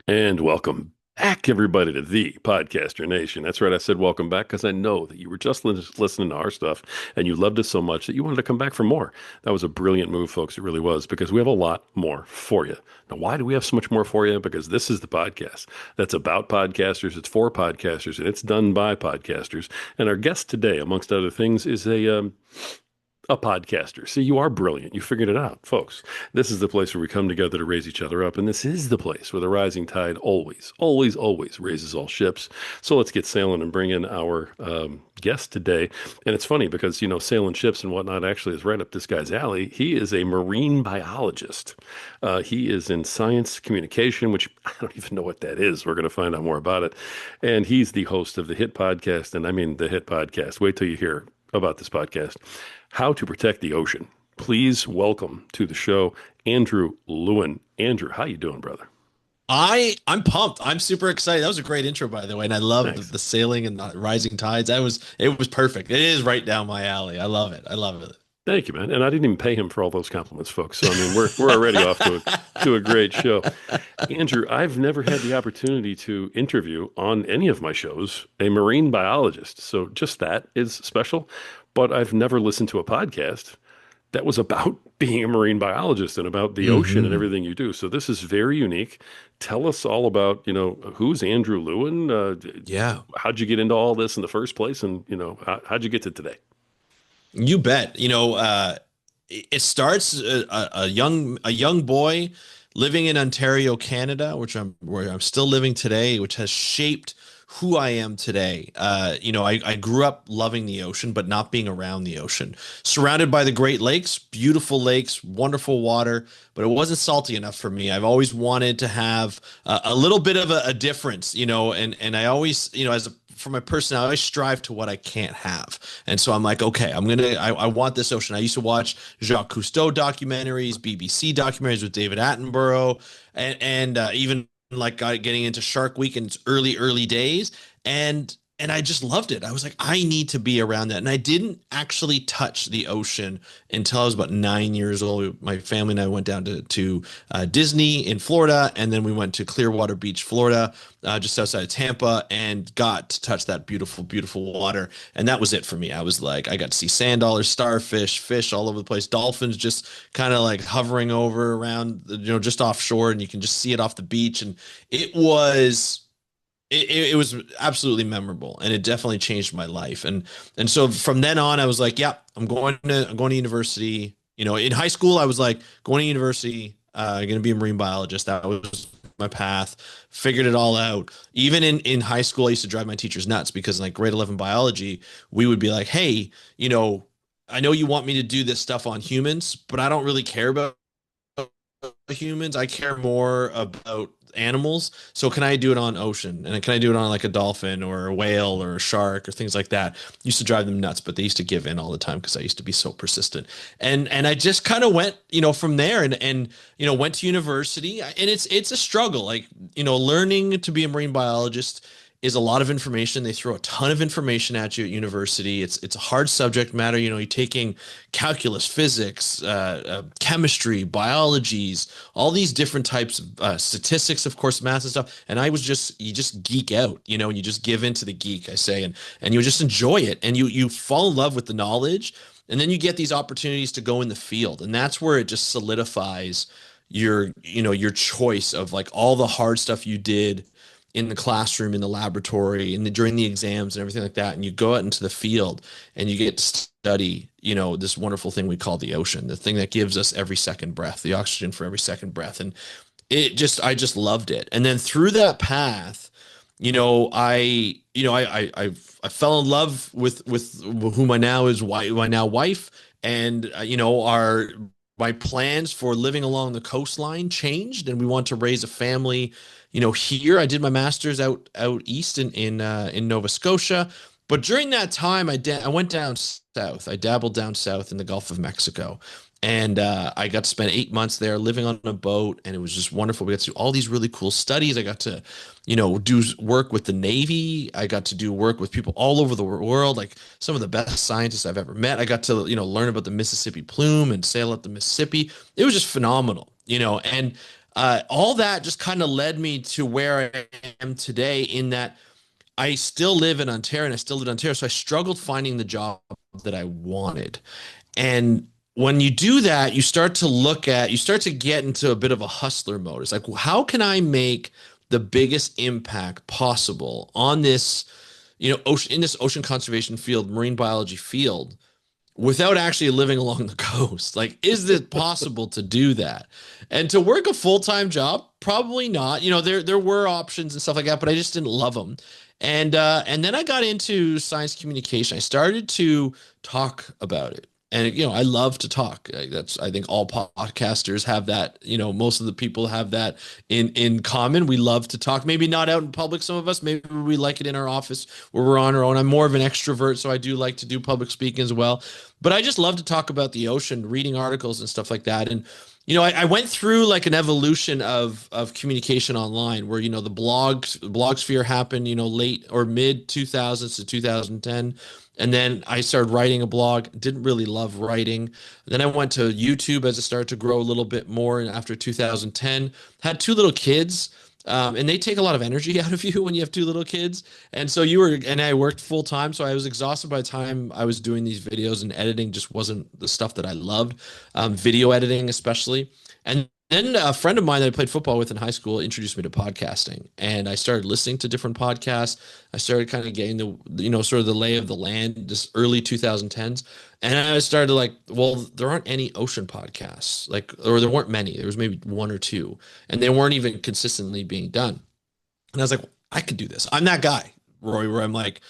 And welcome back, everybody, to the Podcaster Nation. That's right, I said welcome back because I know that you were just listening to our stuff and you loved it so much that you wanted to come back for more. That was a brilliant move, folks. It really was, because we have a lot more for you. Now, why do we have so much more for you? Because this is the podcast that's about podcasters, it's for podcasters, and it's done by podcasters. And our guest today, amongst other things, is a podcaster. See, you are brilliant. You figured it out, folks. This is the place where we come together to raise each other up. And this is the place where the rising tide always, always, always raises all ships. So let's get sailing and bring in our guest today. And it's funny because, sailing ships and whatnot actually is right up this guy's alley. He is a marine biologist. He is in science communication, which I don't even know what that is. We're going to find out more about it. And he's the host of the hit podcast. And I mean, the hit podcast. Wait till you hear about this podcast. How to Protect the Ocean. Please welcome to the show, Andrew Lewin. Andrew, how you doing, brother? I'm pumped. I'm super excited. That was a great intro, by the way, and I love the, Thanks. the sailing and the rising tides. It was perfect. It is right down my alley. I love it. I love Thank you, man. And I didn't even pay him for all those compliments, folks. So I mean, we're already off to a great show. Andrew, I've never had the opportunity to interview on any of my shows a marine biologist. So just that is special. But I've never listened to a podcast that was about being a marine biologist and about the ocean and it. everything you do. So this is very unique. Tell us all about, who's Andrew Lewin? Yeah, How'd you get into all this in the first place? And, how'd you get to today? you bet. It starts a young boy living in Ontario, Canada, where I'm still living today, which has shaped who I am today. I grew up loving the ocean, but not being around the ocean. Surrounded by the Great Lakes, beautiful lakes, wonderful water, but it wasn't salty enough for me. I've always wanted to have a little bit of a difference, and I always, for my personality, I always strive to what I can't have. And so I'm like, okay, I want this ocean. I used to watch Jacques Cousteau documentaries, BBC documentaries with David Attenborough, and even like getting into Shark Week in its early days. And I just loved it. I was like, I need to be around that. And I didn't actually touch the ocean until I was about 9 years old. My family and I went down to Disney in Florida, and then we went to Clearwater Beach, Florida, just outside of Tampa, and got to touch that beautiful, beautiful water. And that was it for me. I was like, I got to see sand dollars, starfish, fish all over the place, dolphins just kind of like hovering over around, just offshore, and you can just see it off the beach. And it was it was absolutely memorable, and it definitely changed my life. And so from then on, I was like, yeah, I'm going to university. In high school, I was like, going to university, going to be a marine biologist. That was my path. Figured it all out. Even in high school, I used to drive my teachers nuts because in like grade 11 biology, we would be like, hey, I know you want me to do this stuff on humans, but I don't really care about humans. I care more about animals. So can I do it on ocean? And can I do it on like a dolphin or a whale or a shark or things like that? Used to drive them nuts, but they used to give in all the time because I used to be so persistent. And I just kind of went, from there and went to university. And it's a struggle. Like, learning to be a marine biologist is a lot of information. They throw a ton of information at you at university. It's a hard subject matter. You're taking calculus, physics, chemistry, biologies, all these different types of statistics, of course, math and stuff. And you just geek out, and you just give into the geek, I say, and you just enjoy it, and you fall in love with the knowledge, and then you get these opportunities to go in the field, and that's where it just solidifies your choice of like all the hard stuff you did in the classroom, in the laboratory, during the exams and everything like that. And you go out into the field and you get to study, this wonderful thing we call the ocean, the thing that gives us every second breath, the oxygen for every second breath. And I just loved it. And then through that path, I fell in love with whom I now is my now wife, and our my plans for living along the coastline changed, and we want to raise a family. Here I did my master's out east in Nova Scotia, but during that time I went down south. I dabbled down south in the Gulf of Mexico, and I got to spend 8 months there living on a boat, and it was just wonderful. We got to do all these really cool studies. I got to, do work with the Navy. I got to do work with people all over the world, like some of the best scientists I've ever met. I got to, learn about the Mississippi plume and sail up the Mississippi. It was just phenomenal, and All that just kind of led me to where I am today, in that I still live in Ontario and I still live in Ontario. So I struggled finding the job that I wanted. And when you do that, you start to get into a bit of a hustler mode. It's like, well, how can I make the biggest impact possible on this, ocean, in this ocean conservation field, marine biology field, without actually living along the coast? Like, is it possible to do that? And to work a full-time job? Probably not. There were options and stuff like that, but I just didn't love them. And then I got into science communication. I started to talk about it. And I love to talk. I think all podcasters have that. Most of the people have that in common. We love to talk. Maybe not out in public, some of us. Maybe we like it in our office where we're on our own. I'm more of an extrovert, so I do like to do public speaking as well. But I just love to talk about the ocean, reading articles and stuff like that. And I went through like an evolution of communication online, where blog sphere happened, late or mid 2000s to 2010. And then I started writing a blog. Didn't really love writing. Then I went to YouTube as it started to grow a little bit more. And after 2010, had two little kids. And they take a lot of energy out of you when you have two little kids. And so I worked full time. So I was exhausted by the time I was doing these videos, and editing just wasn't the stuff that I loved. Video editing, especially. And then a friend of mine that I played football with in high school introduced me to podcasting, and I started listening to different podcasts. I started kind of getting sort of the lay of the land, this early 2010s. And I started like, well, there aren't any ocean podcasts, or there weren't many. There was maybe one or two, and they weren't even consistently being done. And I was like, well, I could do this. I'm that guy, Roy, where I'm like,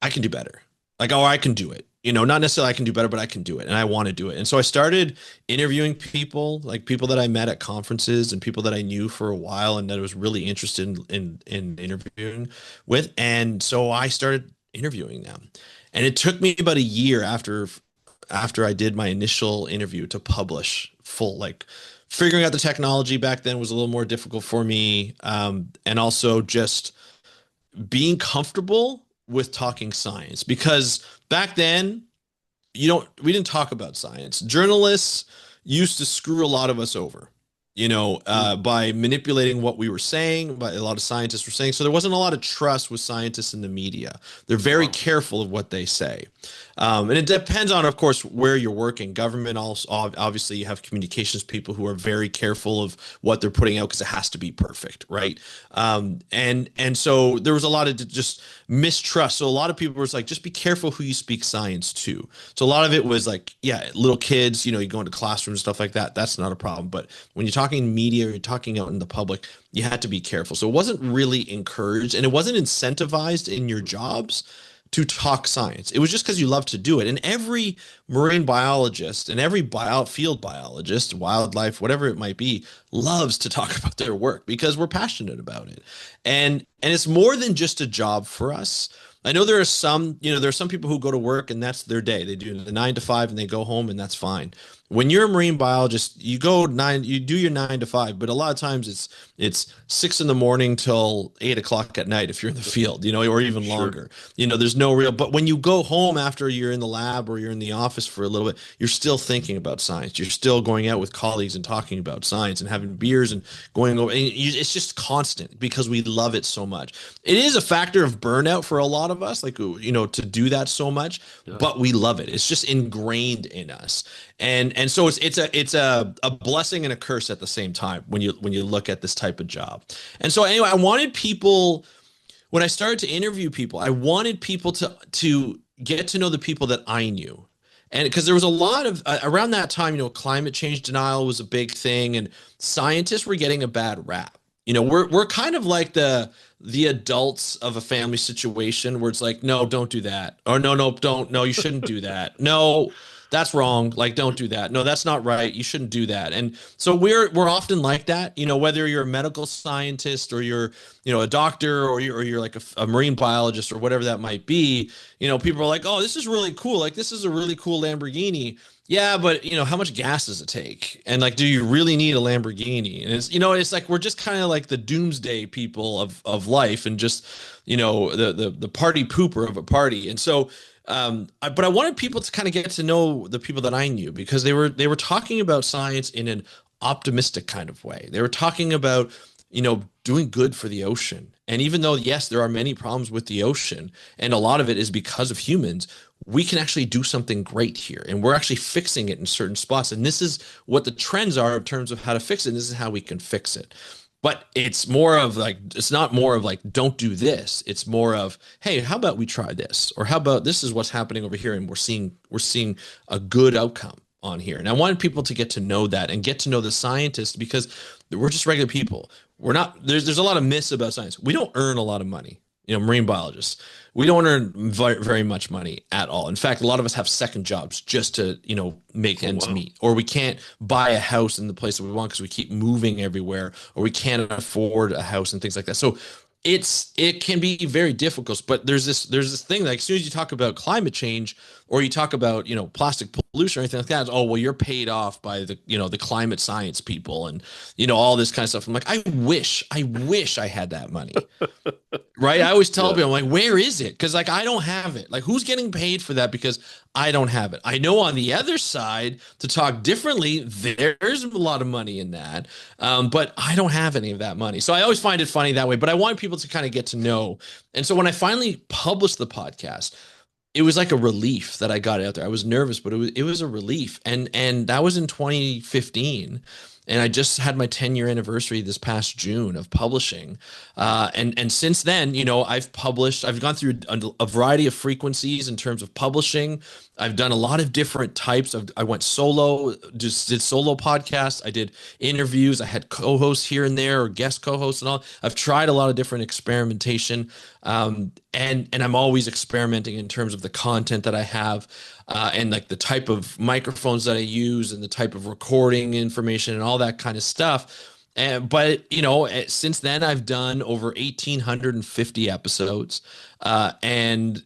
I can do better. Like, oh, I can do it. Not necessarily I can do better, but I can do it, and I want to do it. And so I started interviewing people, like people that I met at conferences and people that I knew for a while and that I was really interested in interviewing with. And so I started interviewing them. And it took me about a year after I did my initial interview to publish full, like figuring out the technology back then was a little more difficult for me. And also just being comfortable with talking science, because back then we didn't talk about science. Journalists used to screw a lot of us over, by manipulating what we were saying, by a lot of scientists were saying. So there wasn't a lot of trust with scientists in the media. They're very careful of what they say. And it depends on, of course, where you're working. Government also, obviously, you have communications people who are very careful of what they're putting out because it has to be perfect, right? And so there was a lot of just mistrust. So a lot of people were like, just be careful who you speak science to. So a lot of it was like, yeah, little kids, you go into classrooms and stuff like that. That's not a problem. But when you're talking media, you're talking out in the public, you had to be careful. So it wasn't really encouraged, and it wasn't incentivized in your jobs to talk science. It was just because you love to do it. And every marine biologist and every field biologist, wildlife, whatever it might be, loves to talk about their work because we're passionate about it. And it's more than just a job for us. I know there are some people who go to work and that's their day. They do the 9 to 5 and they go home, and that's fine. When you're a marine biologist, you do your 9 to 5, but a lot of times it's 6 in the morning till 8 o'clock at night if you're in the field, or even longer. There's no real, but when you go home after you're in the lab or you're in the office for a little bit, you're still thinking about science. You're still going out with colleagues and talking about science and having beers and going over. And it's just constant because we love it so much. It is a factor of burnout for a lot of us, like, to do that so much, but we love it. It's just ingrained in us. And so it's a blessing and a curse at the same time when you look at this type of job. And so anyway, I wanted people, when I started to interview people, I wanted people to get to know the people that I knew. And because there was a lot of around that time, climate change denial was a big thing, and scientists were getting a bad rap. We're kind of like the adults of a family situation where it's like, no, don't do that. Or no, don't. No, you shouldn't do that. No, that's wrong. Like, don't do that. No, that's not right. You shouldn't do that. And so we're often like that, whether you're a medical scientist or you're, a doctor, or you're like a marine biologist or whatever that might be. People are like, oh, this is really cool. Like, this is a really cool Lamborghini. Yeah, but how much gas does it take? And like, do you really need a Lamborghini? And it's like we're just kind of like the doomsday people of life, and just the party pooper of a party. And so, but I wanted people to kind of get to know the people that I knew, because they were talking about science in an optimistic kind of way. They were talking about, doing good for the ocean. And even though, yes, there are many problems with the ocean, and a lot of it is because of humans, we can actually do something great here. And we're actually fixing it in certain spots. And this is what the trends are in terms of how to fix it. And this is how we can fix it. But it's not more of like, don't do this. It's more of, hey, how about we try this? Or how about this is what's happening over here, and we're seeing a good outcome on here. And I wanted people to get to know that and get to know the scientists, because we're just regular people. We're not there's a lot of myths about science. We don't earn a lot of money. Marine biologists. We don't earn very much money at all. In fact, a lot of us have second jobs just to, make Oh, ends wow. meet. Or we can't buy a house in the place that we want because we keep moving everywhere, or we can't afford a house and things like that. So it can be very difficult. But there's this thing, like as soon as you talk about climate change, or you talk about plastic pollution or anything like that, it's, oh well, you're paid off by the climate science people, and all this kind of stuff. I'm like, I wish I had that money. Right. I always tell Yeah. people, I'm like, where is it? Because like I don't have it. Like, who's getting paid for that? Because I don't have it. I know on the other side, to talk differently, there's a lot of money in that. But I don't have any of that money. So I always find it funny that way. But I want people to kind of get to know. And so when I finally published the podcast, it was like a relief that I got it out there. I was nervous, but it was a relief. And that was in 2015. And I just had my 10-year anniversary this past June of publishing. And since then, I've gone through a variety of frequencies in terms of publishing. I've done a lot of different types of, I went solo, just did solo podcasts. I did interviews. I had co-hosts here and there, or guest co-hosts and all. I've tried a lot of different experimentation. And I'm always experimenting in terms of the content that I have, and like the type of microphones that I use, and the type of recording information and all that kind of stuff. But since then I've done over 1,850 episodes, and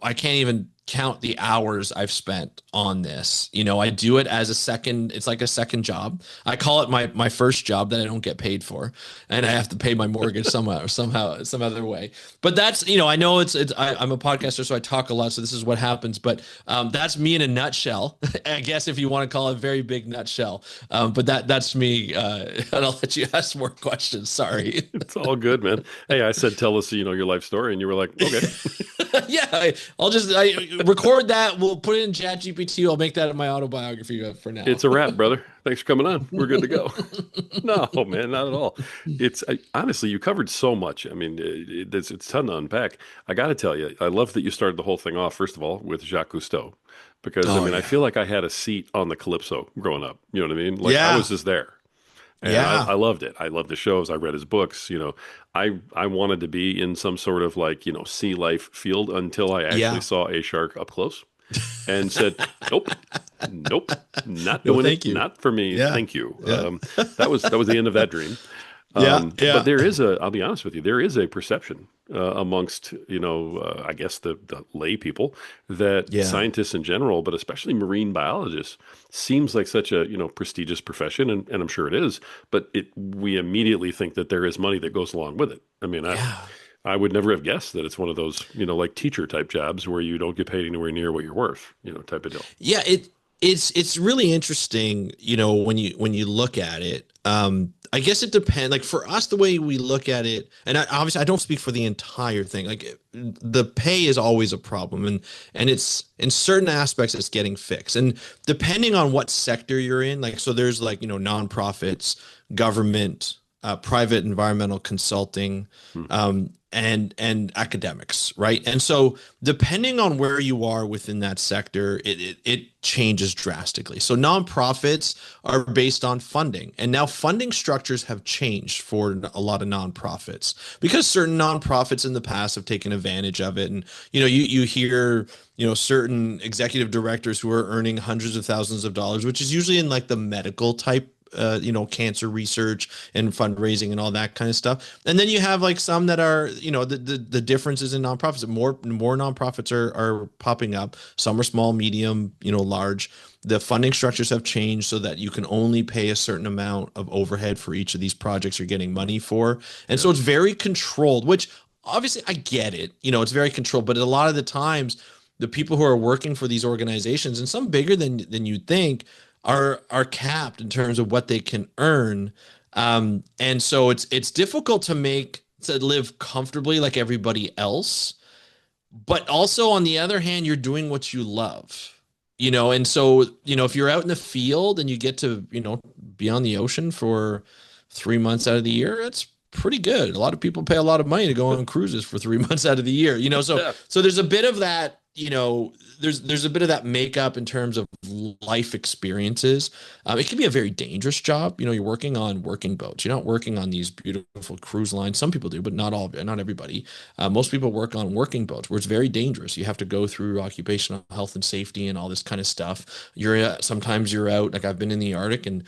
I can't even count the hours I've spent on this. I do it as a second, it's like a second job. I call it my first job that I don't get paid for, and I have to pay my mortgage somehow, some other way. But that's, I know I'm a podcaster, so I talk a lot. So this is what happens, but that's me in a nutshell, I guess, if you want to call it a very big nutshell. But that's me. And I'll let you ask more questions. Sorry. It's all good, man. Hey, I said, tell us, your life story, and you were like, okay. Yeah, I record that. We'll put it in Chat GPT. I'll make that in my autobiography for now. It's a wrap, brother. Thanks for coming on. We're good to go. No, man, not at all. Honestly, you covered so much. I mean, it's a ton to unpack. I got to tell you, I love that you started the whole thing off, first of all, with Jacques Cousteau, because I Oh mean, I yeah, feel like I had a seat on the Calypso growing up. You know what I mean? Like I yeah, was just there. And I yeah, loved it. I loved the shows. I read his books. I wanted to be in some sort of like, sea life field until I actually yeah. saw a shark up close and said, nope, nope, not No, doing thank it. you. Not for me. Yeah, Thank you. yeah, That was the end of that dream. yeah, But yeah, I'll be honest with you, there is a perception amongst, I guess the lay people that yeah. scientists in general, but especially marine biologists, seems like such a, prestigious profession, and I'm sure it is, but we immediately think that there is money that goes along with it. I mean, Yeah. I would never have guessed that it's one of those, like teacher type jobs where you don't get paid anywhere near what you're worth, type of deal. Yeah, it's really interesting, when you look at it. I guess it depends. Like for us, the way we look at it, and obviously I don't speak for the entire thing. Like the pay is always a problem, and it's in certain aspects it's getting fixed. And depending on what sector you're in, like so there's like, nonprofits, government, private environmental consulting, Hmm. and academics, right? And so depending on where you are within that sector, it changes drastically. So nonprofits are based on funding, and now funding structures have changed for a lot of nonprofits because certain nonprofits in the past have taken advantage of it. And you hear certain executive directors who are earning hundreds of thousands of dollars, which is usually in like the medical type, cancer research and fundraising and all that kind of stuff. And then you have like some that are, the differences in nonprofits. More nonprofits are popping up. Some are small, medium, large. The funding structures have changed so that you can only pay a certain amount of overhead for each of these projects you're getting money for. And Yeah. so it's very controlled, which obviously I get it. It's very controlled, but a lot of the times the people who are working for these organizations, and some bigger than you'd think, are capped in terms of what they can earn. And so it's difficult to live comfortably like everybody else, but also on the other hand, you're doing what you love. And so, if you're out in the field and you get to, be on the ocean for 3 months out of the year, it's pretty good. A lot of people pay a lot of money to go on cruises for 3 months out of the year, so Yeah. there's a bit of that, there's a bit of that makeup in terms of life experiences. It can be a very dangerous job. You're working on working boats. You're not working on these beautiful cruise lines. Some people do, but not everybody. Most people work on working boats where it's very dangerous. You have to go through occupational health and safety and all this kind of stuff. Sometimes you're out, like I've been in the Arctic, and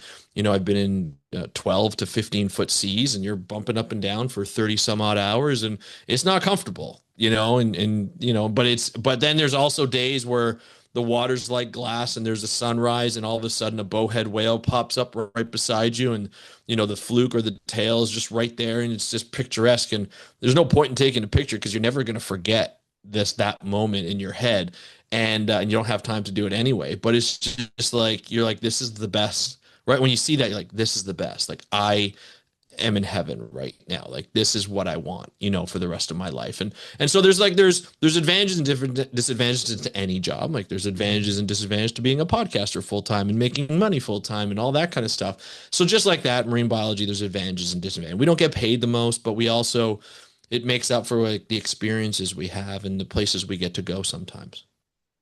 I've been in 12 to 15-foot seas, and you're bumping up and down for 30 some odd hours, and it's not comfortable, but then there's also days where the water's like glass and there's a sunrise, and all of a sudden a bowhead whale pops up right beside you, and the fluke or the tail is just right there, and it's just picturesque, and there's no point in taking a picture because you're never going to forget that moment in your head, and you don't have time to do it anyway. But it's just like you're like, this is the best. Right when you see that, you're like, this is the best. Like, I am in heaven right now. Like, this is what I want, for the rest of my life. And so there's advantages and different disadvantages to any job. Like, there's advantages and disadvantages to being a podcaster full time and making money full time and all that kind of stuff. So just like that, marine biology, there's advantages and disadvantages. We don't get paid the most, but we also, it makes up for like the experiences we have and the places we get to go sometimes.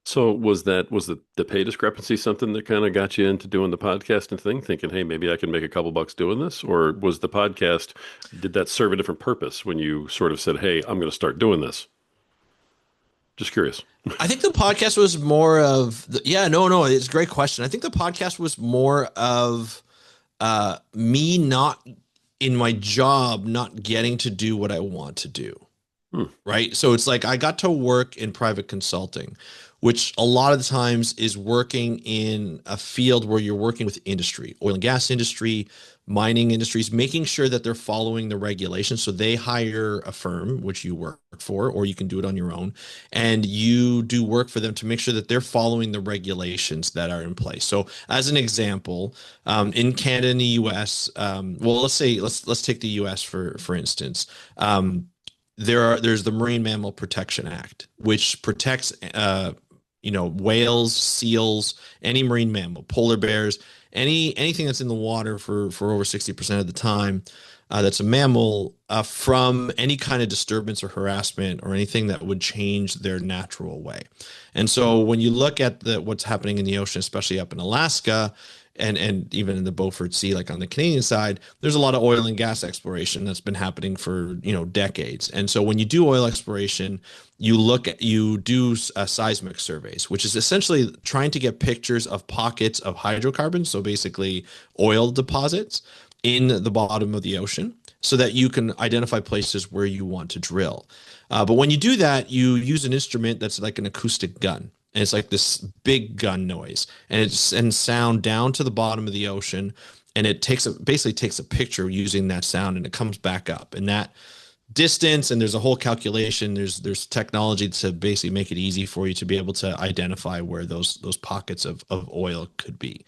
So was the pay discrepancy something that kind of got you into doing the podcasting thing, thinking, hey, maybe I can make a couple bucks doing this? Or was the podcast, did that serve a different purpose when you sort of said, hey, I'm going to start doing this? Just curious. I think the podcast was more of yeah, no, it's a great question. I think the podcast was more of me not in my job, not getting to do what I want to do. Hmm. Right. So it's like I got to work in private consulting, which a lot of the times is working in a field where you're working with industry, oil and gas industry, mining industries, making sure that they're following the regulations. So they hire a firm, which you work for, or you can do it on your own, and you do work for them to make sure that they're following the regulations that are in place. So as an example, in Canada and the US, well, let's take the US for instance. There's the Marine Mammal Protection Act, which protects whales, seals, any marine mammal, polar bears, anything that's in the water for over 60% of the time, that's a mammal, from any kind of disturbance or harassment or anything that would change their natural way. And so when you look at what's happening in the ocean, especially up in Alaska, and even in the Beaufort Sea, like on the Canadian side, there's a lot of oil and gas exploration that's been happening for decades. And so when you do oil exploration, you do seismic surveys, which is essentially trying to get pictures of pockets of hydrocarbons, so basically oil deposits in the bottom of the ocean, so that you can identify places where you want to drill. But when you do that, you use an instrument that's like an acoustic gun. And it's like this big gun noise, and it sends sound down to the bottom of the ocean, and it basically takes a picture using that sound, and it comes back up. And that distance, and there's a whole calculation. There's technology to basically make it easy for you to be able to identify where those pockets of oil could be.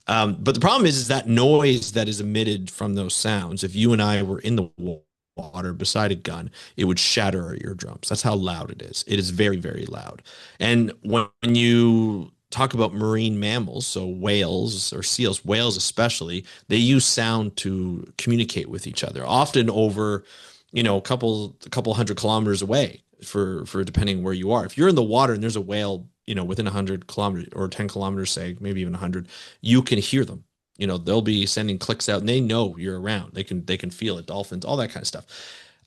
But the problem is that noise that is emitted from those sounds, if you and I were in the water beside a gun, it would shatter our eardrums. That's how loud it is. It is very, very loud. And when you talk about marine mammals, so whales or seals, whales especially, they use sound to communicate with each other, often over, a couple hundred kilometers away for depending where you are. If you're in the water and there's a whale, within 100 kilometers or 10 kilometers, say, maybe even 100, you can hear them. They'll be sending clicks out, and they know you're around. They can feel it, dolphins, all that kind of stuff.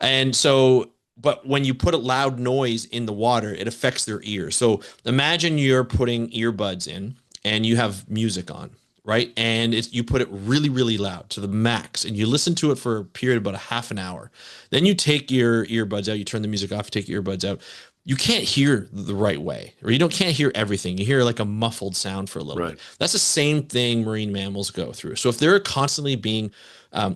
And so, but when you put a loud noise in the water, it affects their ears. So imagine you're putting earbuds in and you have music on, right? And you put it really, really loud to the max, and you listen to it for a period of about a half an hour. Then you take your earbuds out, you turn the music off, you take your earbuds out. You can't hear the right way, or can't hear everything. You hear like a muffled sound for a little Right. bit. That's the same thing marine mammals go through. So if they're constantly being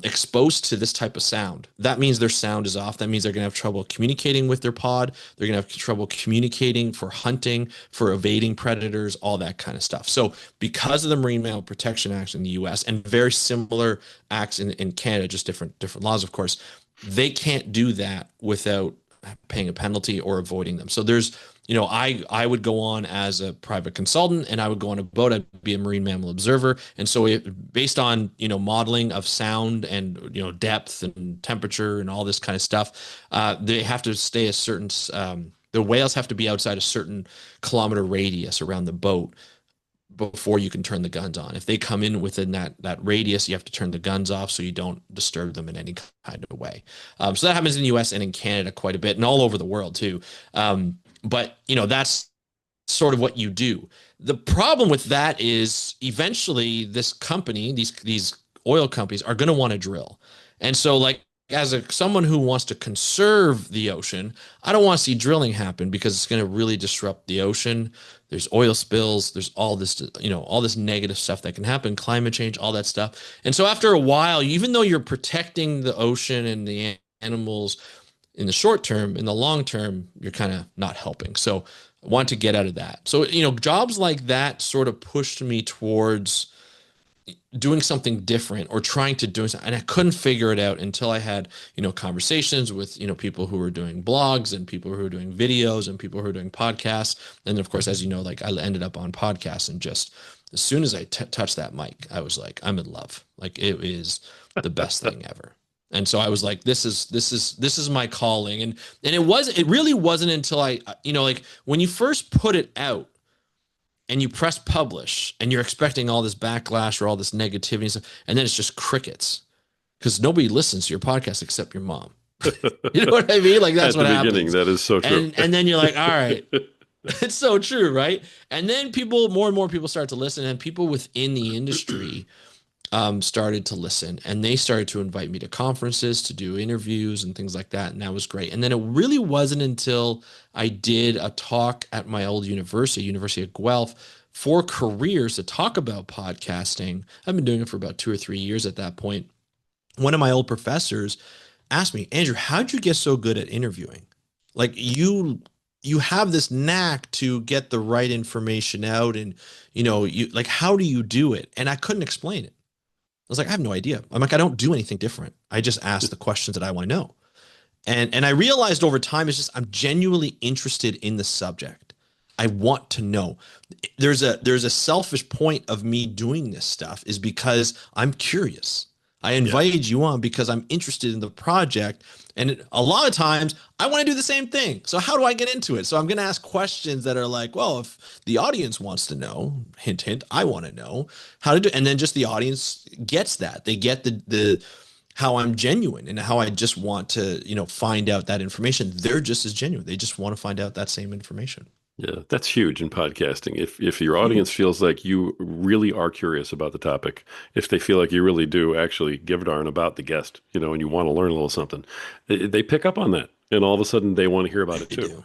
exposed to this type of sound. That means their sound is off. That means they're going to have trouble communicating with their pod. They're going to have trouble communicating for hunting, for evading predators, all that kind of stuff. So because of the Marine Mammal Protection Act in the US and very similar acts in Canada, just different laws, of course, they can't do that without paying a penalty or avoiding them. So there's, I would go on as a private consultant and I would go on a boat. I'd be a marine mammal observer. And so based on, modeling of sound and, depth and temperature and all this kind of stuff, they have to stay a certain, the whales have to be outside a certain kilometer radius around the boat before you can turn the guns on. If they come in within that radius, you have to turn the guns off so you don't disturb them in any kind of way. So that happens in the US and in Canada quite a bit and all over the world too. But that's sort of what you do. The problem with that is eventually this company, these oil companies are going to want to drill. And so like as someone who wants to conserve the ocean, I don't want to see drilling happen because it's going to really disrupt the ocean. There's oil spills, there's all this, all this negative stuff that can happen, climate change, all that stuff. And so after a while, even though you're protecting the ocean and the animals in the short term, in the long term, you're kind of not helping. So I want to get out of that. So, jobs like that sort of pushed me towards doing something different or trying to do something. And I couldn't figure it out until I had, conversations with, people who were doing blogs and people who were doing videos and people who were doing podcasts. And of course, as you know, like I ended up on podcasts and just as soon as I touched that mic, I was like, I'm in love. Like it is the best thing ever. And so I was like, this is my calling. And it really wasn't until I, like when you first put it out, and you press publish and you're expecting all this backlash or all this negativity and stuff, and then it's just crickets because nobody listens to your podcast except your mom. You know what I mean? Like that's At the what beginning, happens. that is so true. And then you're like, all right, it's so true, right? And then more and more people start to listen, and people within the industry started to listen, and they started to invite me to conferences to do interviews and things like that. And that was great. And then it really wasn't until I did a talk at my old University of Guelph for careers to talk about podcasting. I've been doing it for about 2 or 3 years at that point. One of my old professors asked me, Andrew, how'd you get so good at interviewing? Like you have this knack to get the right information out and you like, how do you do it? And I couldn't explain it. I was like, I have no idea. I'm like, I don't do anything different. I just ask the questions that I want to know. And I realized over time, it's just, I'm genuinely interested in the subject. I want to know. There's a selfish point of me doing this stuff is because I'm curious. I invited you on because I'm interested in the project. And a lot of times I want to do the same thing. So how do I get into it? So I'm going to ask questions that are like, well, if the audience wants to know, hint, hint, I want to know how to do it. And then just the audience gets that. They get the how I'm genuine and how I just want to, find out that information. They're just as genuine. They just want to find out that same information. Yeah, that's huge in podcasting. If your audience feels like you really are curious about the topic, if they feel like you really do actually give a darn about the guest, and you want to learn a little something, they pick up on that, and all of a sudden they want to hear about it They too. do.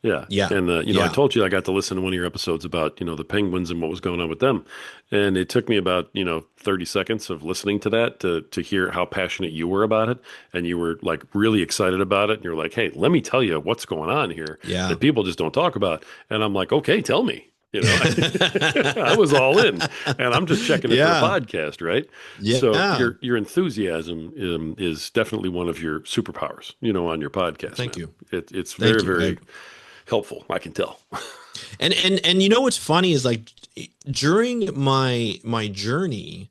Yeah. Yeah. And, I Yeah. told you I got to listen to one of your episodes about, the penguins and what was going on with them. And it took me about, 30 seconds of listening to that to hear how passionate you were about it. And you were like really excited about it. And you're like, hey, let me tell you what's going on here Yeah. that people just don't talk about. And I'm like, okay, tell me. I was all in, and I'm just checking it for a Yeah. podcast, right? So Yeah. your enthusiasm is definitely one of your superpowers, on your podcast, Thank man. you. It's very, Thank you. very helpful. I can tell. And what's funny is like during my journey,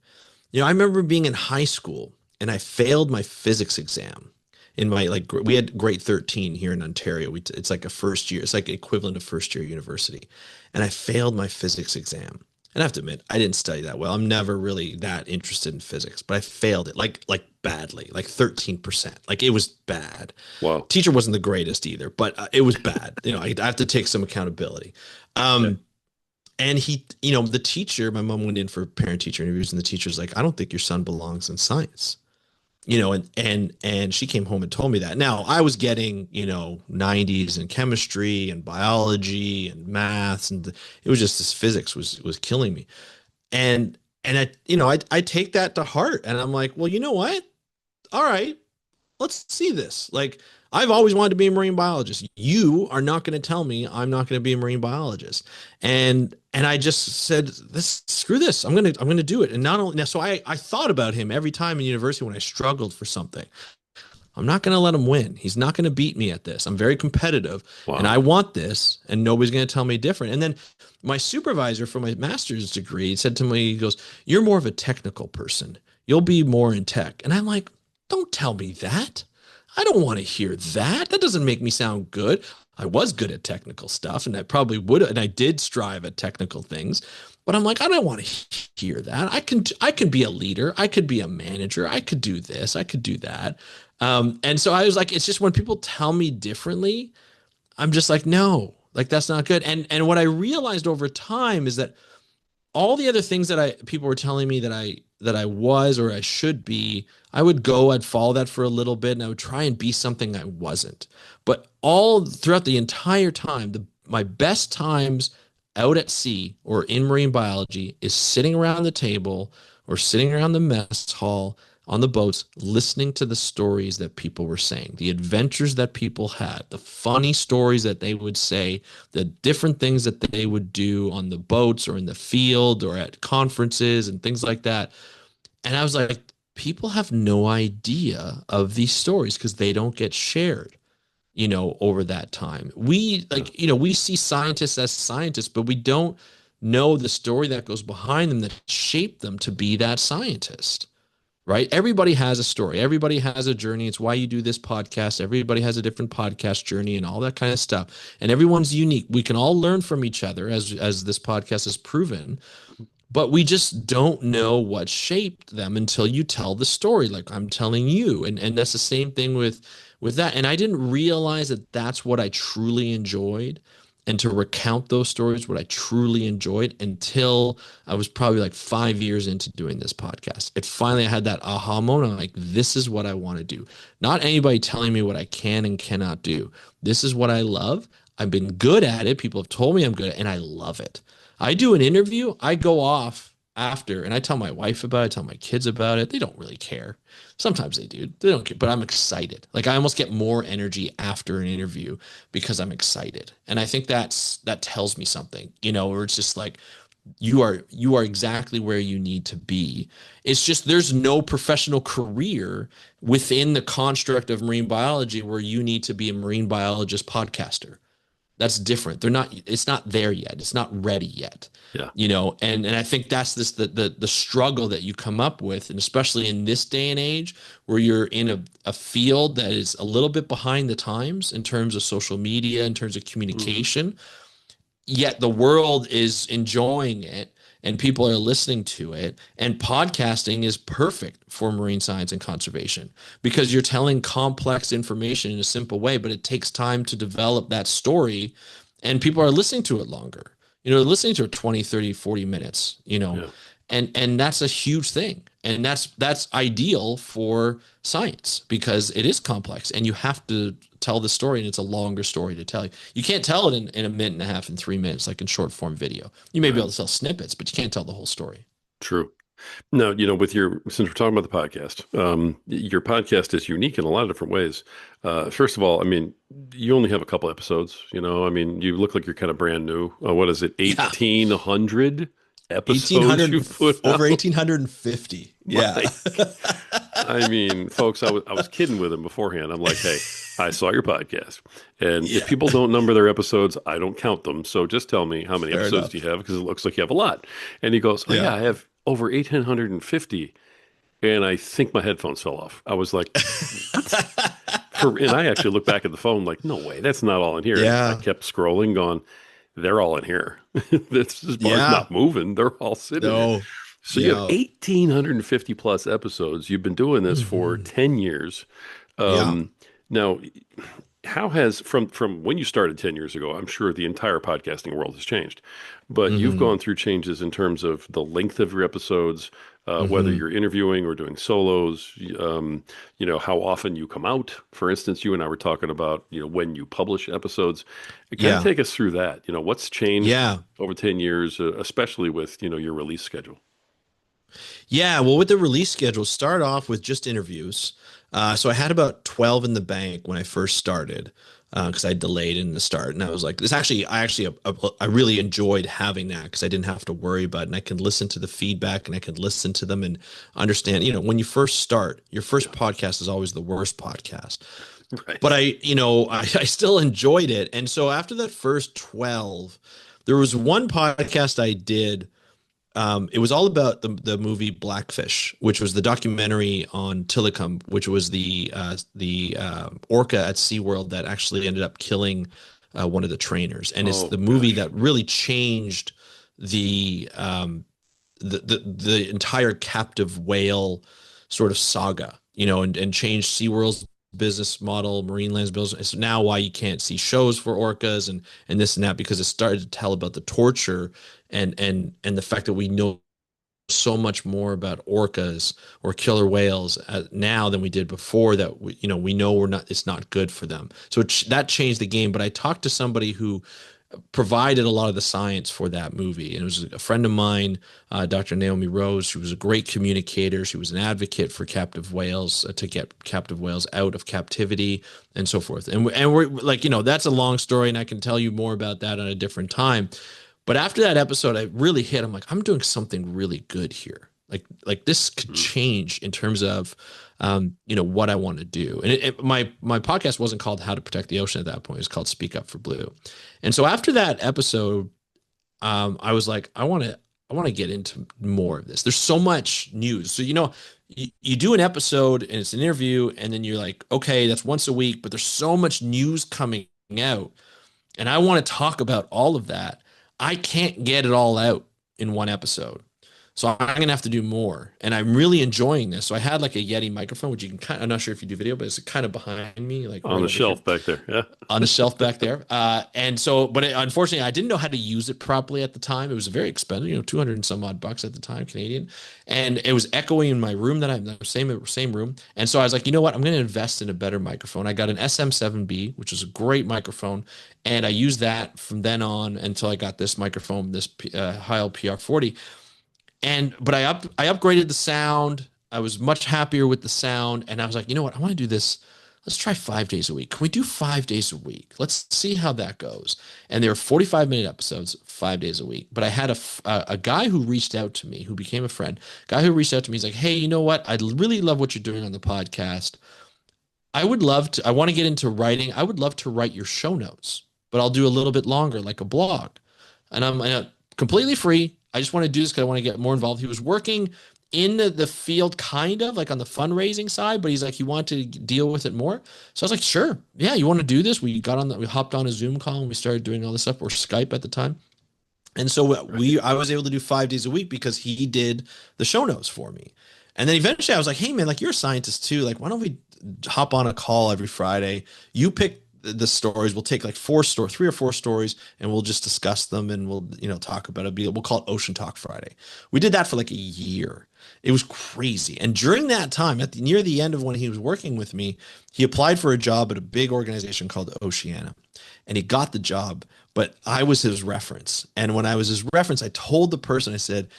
I remember being in high school and I failed my physics exam in my we had grade 13 here in Ontario. It's like a first year. It's like equivalent of first year university. And I failed my physics exam. And I have to admit, I didn't study that well. I'm never really that interested in physics, but I failed it like badly, like 13%. Like it was bad. Wow. Teacher wasn't the greatest either, but it was bad. I have to take some accountability. Yeah. And he, the teacher, my mom went in for parent teacher interviews, and the teacher's like, I don't think your son belongs in science. And she came home and told me that. Now I was getting, 90s in chemistry and biology and maths, and it was just this physics was killing me. And And I take that to heart, and I'm like, well, you know what? All right, let's see this. Like, I've always wanted to be a marine biologist. You are not going to tell me I'm not going to be a marine biologist. And I just said, this, screw this. I'm gonna do it. And not only, so I thought about him every time in university when I struggled for something. I'm not going to let him win. He's not going to beat me at this. I'm very competitive and I Wow. want this, and nobody's going to tell me different. And then my supervisor for my master's degree said to me, he goes, "You're more of a technical person. You'll be more in tech." And I'm like, don't tell me that. I don't want to hear that. That doesn't make me sound good. I was good at technical stuff and I probably would, and I did strive at technical things. But I'm like, I don't want to hear that. I can be a leader. I could be a manager. I could do this. I could do that. And so I was like, it's just when people tell me differently, I'm just like, no, like that's not good. And what I realized over time is that all the other things that I people were telling me that I was or I should be, I'd follow that for a little bit and I would try and be something I wasn't. But all throughout the entire time, my best times out at sea or in marine biology is sitting around the table or sitting around the mess hall on the boats, listening to the stories that people were saying, the adventures that people had, the funny stories that they would say, the different things that they would do on the boats or in the field or at conferences and things like that. And I was like, people have no idea of these stories because they don't get shared, over that time. We Yeah. like, we see scientists as scientists, but we don't know the story that goes behind them that shaped them to be that scientist. Right? Everybody has a story. Everybody has a journey. It's why you do this podcast. Everybody has a different podcast journey and all that kind of stuff. And everyone's unique. We can all learn from each other as this podcast has proven, but we just don't know what shaped them until you tell the story like I'm telling you. And that's the same thing with that. And I didn't realize that that's what I truly enjoyed, and to recount those stories, what I truly enjoyed, until I was probably like 5 years into doing this podcast. It finally I had that aha moment. I'm like, this is what I want to do. Not anybody telling me what I can and cannot do. This is what I love. I've been good at it. People have told me I'm good at it, and I love it. I do an interview, I go off after and I tell my wife about it, I tell my kids about it. They don't really care. Sometimes they do. They don't care, but I'm excited. Like I almost get more energy after an interview because I'm excited. And I think that tells me something, where it's just like you are exactly where you need to be. It's just there's no professional career within the construct of marine biology where you need to be a marine biologist podcaster. That's different. It's not there yet. It's not ready yet. Yeah. And I think that's the struggle that you come up with, and especially in this day and age where you're in a field that is a little bit behind the times in terms of social media, in terms of Mhm. communication, yet the world is enjoying it and people are listening to it. And podcasting is perfect for marine science and conservation because you're telling complex information in a simple way, but it takes time to develop that story and people are listening to it longer. Listening to it 20, 30, 40 minutes, Yeah. and that's a huge thing. And that's ideal for science because it is complex and you have to tell the story, and it's a longer story to tell. You can't tell it in a minute and a half and 3 minutes like in short form video. You may be Right. able to tell snippets, but you can't tell the whole story. True. No, since we're talking about the podcast, your podcast is unique in a lot of different ways. First of all, I mean, you only have a couple episodes, I mean, you look like you're kind of brand new. What is it, Yeah. 1,800 episodes 1800, you put over out? 1850. Yeah. My, I mean, folks, I was kidding with him beforehand. I'm like, hey, I saw your podcast, and if Yeah. people don't number their episodes, I don't count them. So just tell me how many Fair episodes do enough. you have? Because it looks like you have a lot. And he goes, oh Yeah. yeah, I have over 1,850. And I think my headphones fell off. I was like, what? And I actually looked back at the phone like, no way, that's not all in here. And I Yeah. kept scrolling, going, they're all in here. This bar's Yeah. not moving. They're all sitting here. No. So you have Yeah. 1,850 plus episodes. You've been doing this for Hmm. 10 years. Yeah. Um, Now, how has from when you started 10 years ago, I'm sure the entire podcasting world has changed, but you've Hmm. gone through changes in terms of the length of your episodes, whether Hmm. you're interviewing or doing solos, how often you come out. For instance, you and I were talking about, when you publish episodes. Kind of Yeah. take us through that. What's changed Yeah. over 10 years, especially with, your release schedule. Yeah, well, with the release schedule, start off with just interviews. So I had about 12 in the bank when I first started because I delayed in the start, and I was like, "This actually, I really enjoyed having that because I didn't have to worry about it, and I could listen to the feedback and I could listen to them and understand. You know, when you first start, your first Yeah. podcast is always the worst podcast, but Right. I still enjoyed it, and so after that first 12, there was one podcast I did. It was all about the movie Blackfish, which was the documentary on Tilikum, which was the orca at SeaWorld that actually ended up killing one of the trainers. And it's Oh the movie gosh. that really changed the um, the entire captive whale sort of saga, and changed SeaWorld's business model, marine lands business. It's now why you can't see shows for orcas and this and that because it started to tell about the torture and the fact that we know so much more about orcas or killer whales now than we did before that we know we're not it's not good for them. So that changed the game. But I talked to somebody who provided a lot of the science for that movie. And it was a friend of mine, Dr. Naomi Rose. She was a great communicator. She was an advocate for captive whales to get captive whales out of captivity and so forth. And we're like, that's a long story, and I can tell you more about that at a different time. But after that episode, I really hit. I'm like, I'm doing something really good here. Like this could Mm. change in terms of, what I want to do. And my podcast wasn't called How to Protect the Ocean at that point. It was called Speak Up for Blue. And so after that episode, I was like, I want to get into more of this. There's so much news. So you do an episode and it's an interview, and then you're like, okay, that's once a week, but there's so much news coming out and I want to talk about all of that. I can't get it all out in one episode. So I'm gonna have to do more. And I'm really enjoying this. So I had like a Yeti microphone, which you can I'm not sure if you do video, but it's kind of behind me, like On right the over here shelf back there. Yeah. on the shelf back there. And so, but unfortunately, I didn't know how to use it properly at the time. It was very expensive, 200 and some odd bucks at the time, Canadian. And it was echoing in my room that I'm the same room. And so I was like, you know what? I'm going to invest in a better microphone. I got an SM7B, which is a great microphone. And I used that from then on until I got this microphone, this Heil PR40. But I upgraded the sound. I was much happier with the sound, and I was like, you know what? I want to do this. Let's try 5 days a week. Can we do 5 days a week? Let's see how that goes. And they were 45-minute episodes, 5 days a week. But I had a guy who reached out to me, who became a friend. Guy who reached out to me. He's like, hey, you know what? I really love what you're doing on the podcast. I would love to. I want to get into writing. I would love to write your show notes, but I'll do a little bit longer, like a blog. And I'm completely free. I just want to do this because I want to get more involved. He was working in the field, kind of like on the fundraising side, but he's like, he wanted to deal with it more. So I was like, sure. Yeah, you want to do this? We hopped on a Zoom call and we started doing all this stuff, or Skype at the time. And so Right. I was able to do 5 days a week because he did the show notes for me. And then eventually I was like, hey man, like you're a scientist too. Like, why don't we hop on a call every Friday? You pick the stories. We'll take like 3 or 4 stories, and we'll just discuss them and we'll, talk about it. We'll call it Ocean Talk Friday. We did that for like a year. It was crazy. And during that time, near the end of when he was working with me, he applied for a job at a big organization called Oceana, and he got the job, but I was his reference. And when I was his reference, I told the person, I said,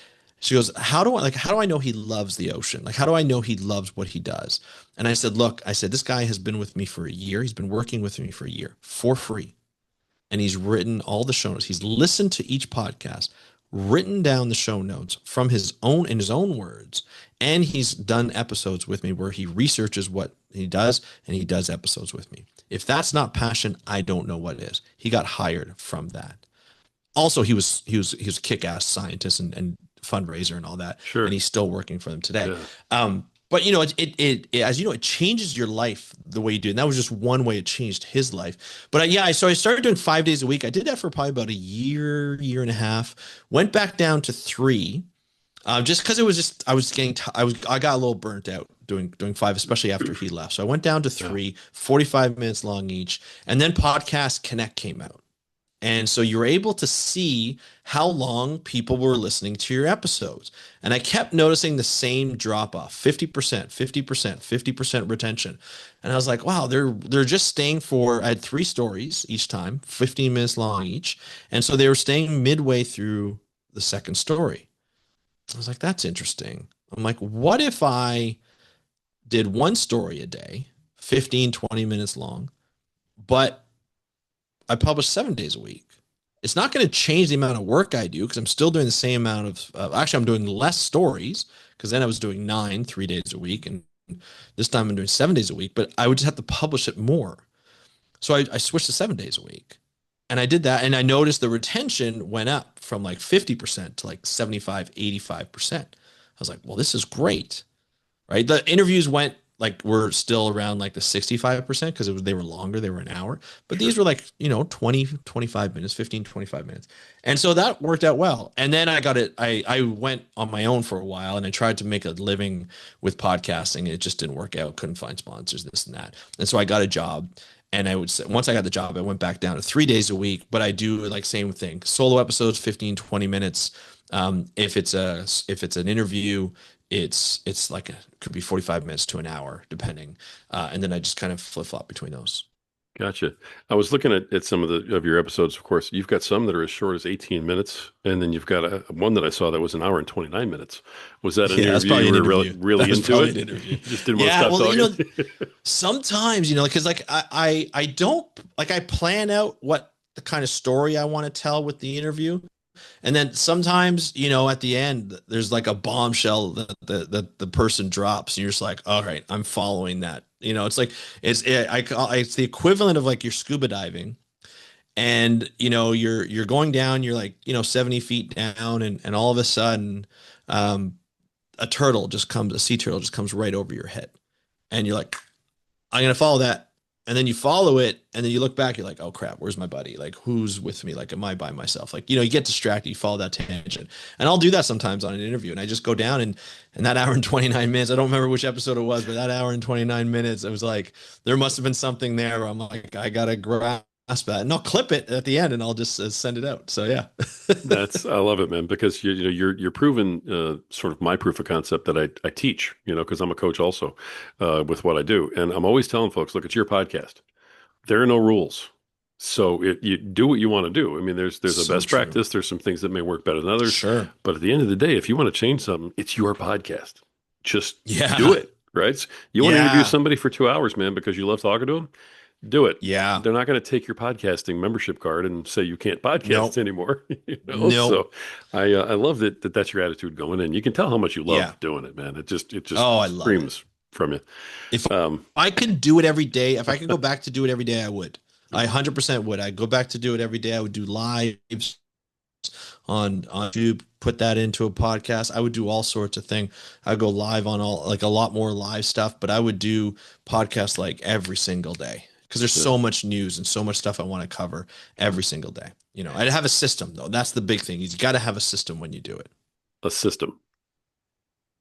she goes, how do I know he loves the ocean? Like, how do I know he loves what he does? And I said, look, I said, this guy has been with me for a year. He's been working with me for a year for free. And he's written all the show notes. He's listened to each podcast, written down the show notes from in his own words. And he's done episodes with me where he researches what he does and he does episodes with me. If that's not passion, I don't know what is. He got hired from that. Also, he was a kick-ass scientist and fundraiser and all that, and Sure. he's still working for them today. Yeah. But as you know, it changes your life the way you do. And that was just one way it changed his life. But yeah, so I started doing 5 days a week. I did that for probably about a year and a half. Went back down to three, just because it was just I got a little burnt out doing five, especially after he left. So I went down to Yeah. three, 45 minutes long each, and then Podcast Connect came out. And so you're able to see how long people were listening to your episodes. And I kept noticing the same drop off, 50%, 50%, 50% retention. And I was like, wow, they're just staying I had 3 stories each time, 15 minutes long each. And so they were staying midway through the second story. I was like, that's interesting. I'm like, what if I did one story a day, 15, 20 minutes long, but I publish 7 days a week? It's not going to change the amount of work I do because I'm still doing the same amount actually, I'm doing less stories because then I was doing nine, 3 days a week. And this time I'm doing 7 days a week, but I would just have to publish it more. So I switched to 7 days a week. And I did that. And I noticed the retention went up from like 50% to like 75, 85%. I was like, well, this is great. Right. The interviews went like were still around like the 65% because they were longer. They were an hour. But these Sure. were like, 20, 25 minutes, 15, 25 minutes. And so that worked out well. And then I got it. I went on my own for a while and I tried to make a living with podcasting. It just didn't work out. Couldn't find sponsors, this and that. And so I got a job. And I would say once I got the job, I went back down to 3 days a week, but I do like same thing. Solo episodes, 15, 20 minutes. If it's an interview, it's like could be 45 minutes to an hour, depending. And then I just kind of flip flop between those. Gotcha. I was looking at some of the of your episodes. Of course, you've got some that are as short as 18 minutes, and then you've got one that I saw that was an hour and 29 minutes. Was that an Yeah, that's interview probably you an were interview. really That was into probably it? an interview. You just didn't want to Yeah, stop well, talking? sometimes, because like I don't like I plan out what the kind of story I want to tell with the interview. And then sometimes, at the end, there's like a bombshell that the person drops, and you're just like, all right, I'm following that. It's like it's the equivalent of like you're scuba diving, and you're going down, you're like 70 feet down, and all of a sudden, um, a sea turtle just comes right over your head, and you're like, I'm gonna follow that. And then you follow it, and then you look back, you're like, oh crap, where's my buddy? Like, who's with me? Like, am I by myself? Like, you get distracted, you follow that tangent. And I'll do that sometimes on an interview. And I just go down and that hour and 29 minutes, I don't remember which episode it was, but that hour and 29 minutes, it was like, there must have been something there where I'm like, I gotta grasp that. And I'll clip it at the end and I'll just send it out. So yeah. I love it, man, because you're proving sort of my proof of concept that I teach, because I'm a coach also with what I do, and I'm always telling folks, look, it's your podcast. There are no rules. So you do what you want to do. I mean, there's a So best true. practice. There's some things that may work better than others. Sure. But at the end of the day, if you want to change something, it's your podcast. Just do Yeah. it, right? You want to interview Yeah. somebody for 2 hours, man, because you love talking to them, do it. Yeah. They're not going to take your podcasting membership card and say you can't podcast Nope. anymore. Nope. So I love that's your attitude going in. You can tell how much you Yeah. love doing it, man. It just Oh, I love it. screams from you. If Um, I could do it every day, if I could go back to do it every day, I would. I 100% would. I'd go back to do it every day. I would do lives on YouTube, put that into a podcast. I would do all sorts of things. I'd go live on all like a lot more live stuff, but I would do podcasts like every single day because there's yeah, so much news and so much stuff I want to cover every single day. I'd have a system though. That's the big thing. You got to have a system when you do it. a system.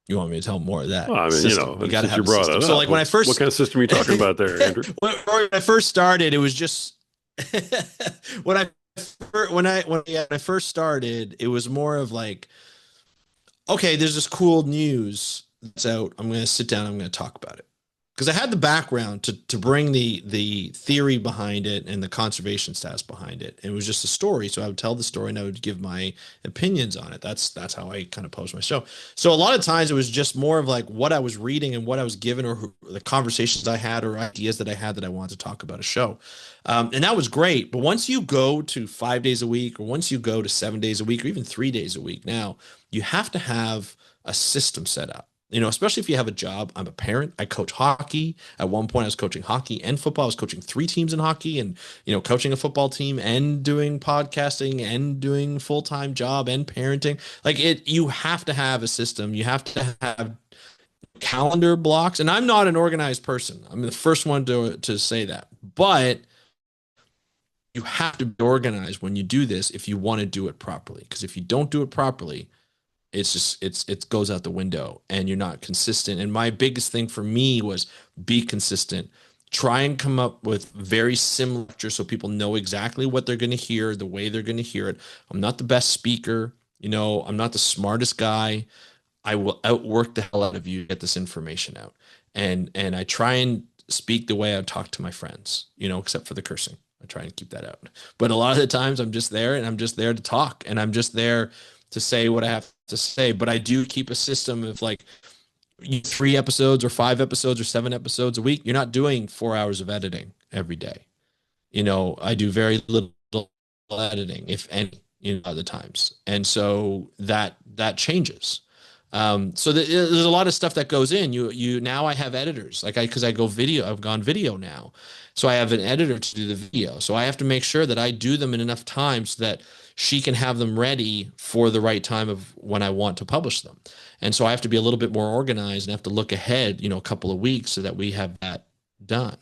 You want me to tell more of Well, that I mean, system? You got to since you have a brought system. it So up, like when I what first kind of system are you talking about there, Andrew? when I first started, it was just when I first started, it was more of like, okay, there's this cool news that's out. I'm going to sit down. I'm going to talk about it because I had the background to bring the theory behind it and the conservation status behind it. It was just a story, so I would tell the story and I would give my opinions on it. That's how I kind of posed my show. So a lot of times it was just more of like what I was reading and what I was given, or the conversations I had, or ideas that I had that I wanted to talk about a show. And that was great. But once you go to 5 days a week, or once you go to 7 days a week, or even 3 days a week now, you have to have a system set up. Especially if you have a job. I'm a parent. I coach hockey. At one point, I was coaching hockey and football. I was coaching 3 teams in hockey, and coaching a football team and doing podcasting and doing full-time job and parenting. Like it, you have to have a system. You have to have calendar blocks. And I'm not an organized person. I'm the first one to say that. But you have to be organized when you do this if you want to do it properly. Because if you don't do it properly, it goes out the window and you're not consistent. And my biggest thing for me was be consistent. Try and come up with very similar so people know exactly what they're going to hear, the way they're going to hear it. I'm not the best speaker. I'm not the smartest guy. I will outwork the hell out of you to get this information out. And I try and speak the way I talk to my friends, except for the cursing. I try and keep that out. But a lot of the times I'm just there and I'm just there to talk, and I'm just there to say what I have to say, but I do keep a system of like 3 episodes or 5 episodes or 7 episodes a week. You're not doing 4 hours of editing every day. I do very little editing, if any, other times. And so that changes. So there's a lot of stuff that goes in. Now I have editors, like because I go video, I've gone video now. So I have an editor to do the video. So I have to make sure that I do them in enough time so that she can have them ready for the right time of when I want to publish them. And so I have to be a little bit more organized and have to look ahead, a couple of weeks so that we have that done.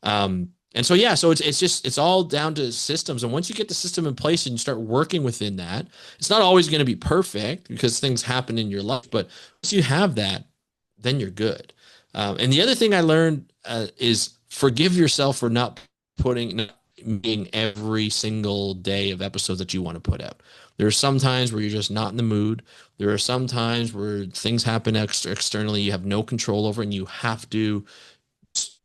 And so yeah, so it's all down to systems. And once you get the system in place and you start working within that, it's not always going to be perfect because things happen in your life. But once you have that, then you're good. And the other thing I learned is forgive yourself for not making every single day of episodes that you want to put out. There are some times where you're just not in the mood. There are some times where things happen externally you have no control over, and you have to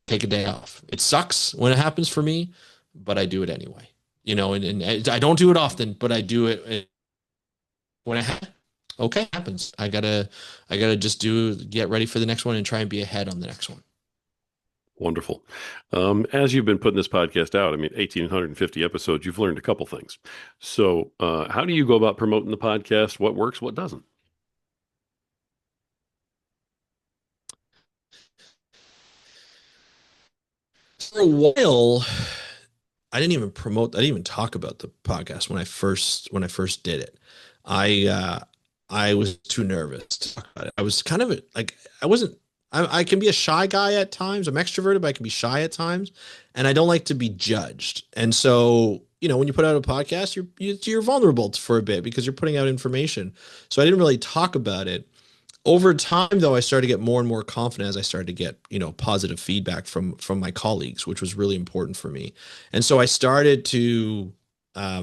take a day off. It sucks when it happens for me, but I do it anyway. And I don't do it often, but I do it when it happens. Okay, it happens. I gotta just get ready for the next one and try and be ahead on the next one. Wonderful. As you've been putting this podcast out, I mean, 1,850 episodes, you've learned a couple things. So, how do you go about promoting the podcast? What works, what doesn't? For a while, I didn't even talk about the podcast when I first did it. I was too nervous to talk about it. I was kind of like I wasn't I can be a shy guy at times. I'm extroverted, but I can be shy at times, and I don't like to be judged. And so, when you put out a podcast, you're vulnerable for a bit because you're putting out information. So I didn't really talk about it. Over time, though, I started to get more and more confident as I started to get, positive feedback from my colleagues, which was really important for me. And so I started to